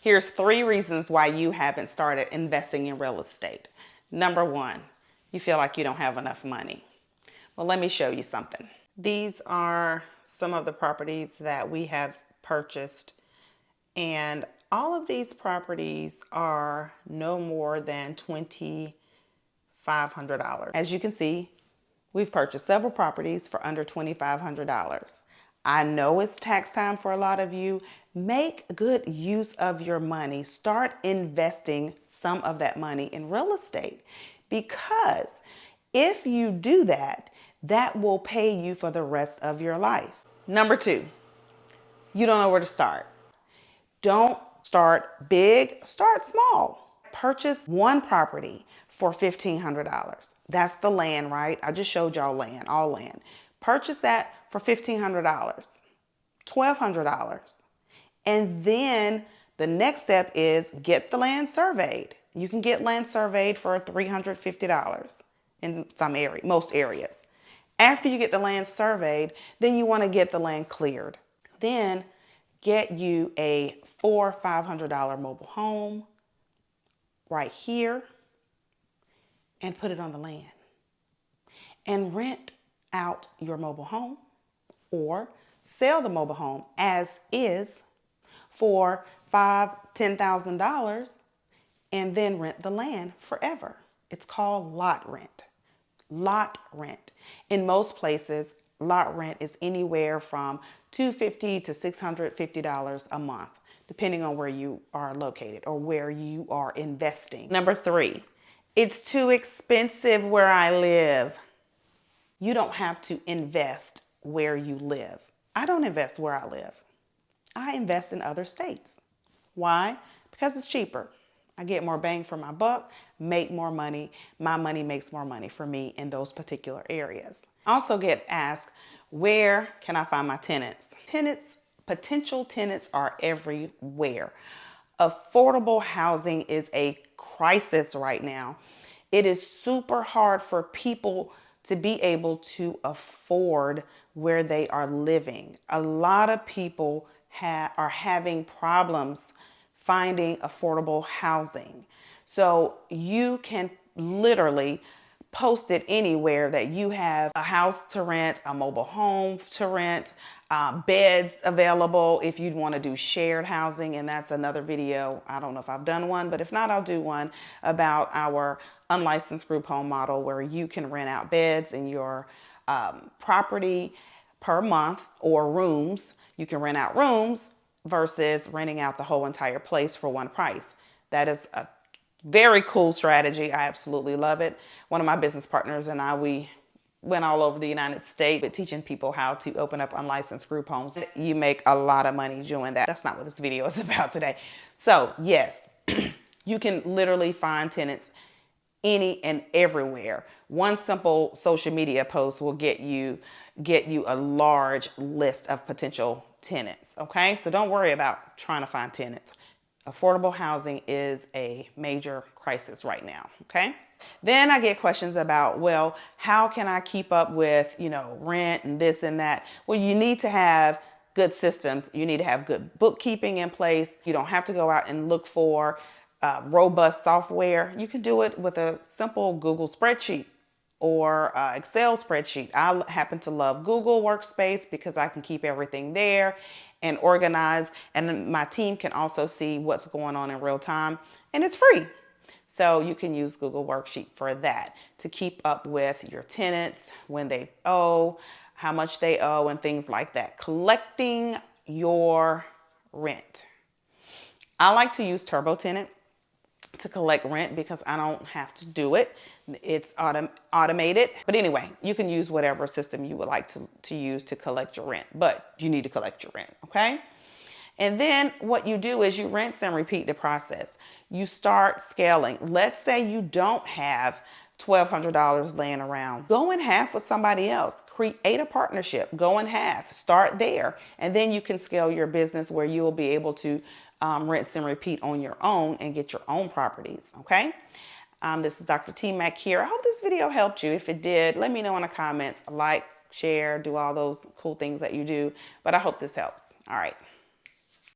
Here's 3 reasons why you haven't started investing in real estate. Number 1, you feel like you don't have enough money. Well, let me show you something. These are some of the properties that we have purchased, and all of these properties are no more than $2,500. As you can see, we've purchased several properties for under $2,500. I know it's tax time for a lot of you. Make good use of your money. Start investing some of that money in real estate, because if you do that, that will pay you for the rest of your life. Number 2, you don't know where to start. Don't start big, start small. Purchase one property for $1,500. That's the land, right? I just showed y'all land, all land. Purchase that for $1,500, $1,200. And then the next step is get the land surveyed. You can get land surveyed for $350 in most areas. After you get the land surveyed, then you want to get the land cleared. Then get you a $400 or $500 mobile home right here and put it on the land. And rent out your mobile home or sell the mobile home as is for $5,000, $10,000 and then rent the land forever. It's called lot rent. Lot rent. In most places, lot rent is anywhere from $250 to $650 a month, depending on where you are located or where you are investing. Number 3, it's too expensive where I live. You don't have to invest where you live. I don't invest where I live. I invest in other states. Why? Because it's cheaper. I get more bang for my buck, make more money. My money makes more money for me in those particular areas. I also get asked, where can I find my tenants? Potential tenants are everywhere. Affordable housing is a crisis right now. It is super hard for people to be able to afford where they are living. A lot of people are having problems finding affordable housing. So you can literally post it anywhere that you have a house to rent, a mobile home to rent, beds available if you'd want to do shared housing. And that's another video. I don't know if I've done one, but if not, I'll do one about our unlicensed group home model where you can rent out beds in your property per month, or rooms. You can rent out rooms versus renting out the whole entire place for one price. That is a very cool strategy. I absolutely love it. One of my business partners and I, we went all over the United States teaching people how to open up unlicensed group homes. You make a lot of money doing that. That's not what this video is about today. So yes, you can literally find tenants any and everywhere. One simple social media post will get you a large list of potential tenants. Okay, so don't worry about trying to find tenants. Affordable housing is a major crisis right now. Okay, then I get questions about, well, how can I keep up with, rent and this and that? Well, you need to have good systems. You need to have good bookkeeping in place. You don't have to go out and look for robust software. You can do it with a simple Google spreadsheet or Excel spreadsheet. I happen to love Google Workspace because I can keep everything there and organize, and then my team can also see what's going on in real time, and it's free. So you can use Google Worksheet for that to keep up with your tenants, when they owe, how much they owe, and things like that. Collecting your rent. I like to use TurboTenant to collect rent because I don't have to do it. It's automated. But anyway, you can use whatever system you would like to use to collect your rent, but you need to collect your rent, okay? And then what you do is you rinse and repeat the process. You start scaling. Let's say you don't have $1,200 laying around. Go in half with somebody else. Create a partnership. Go in half. Start there. And then you can scale your business where you will be able to rinse and repeat on your own and get your own properties. Okay. This is Dr. T Mac here. I hope this video helped you. If it did, let me know in the comments. Like, share, do all those cool things that you do. But I hope this helps. All right.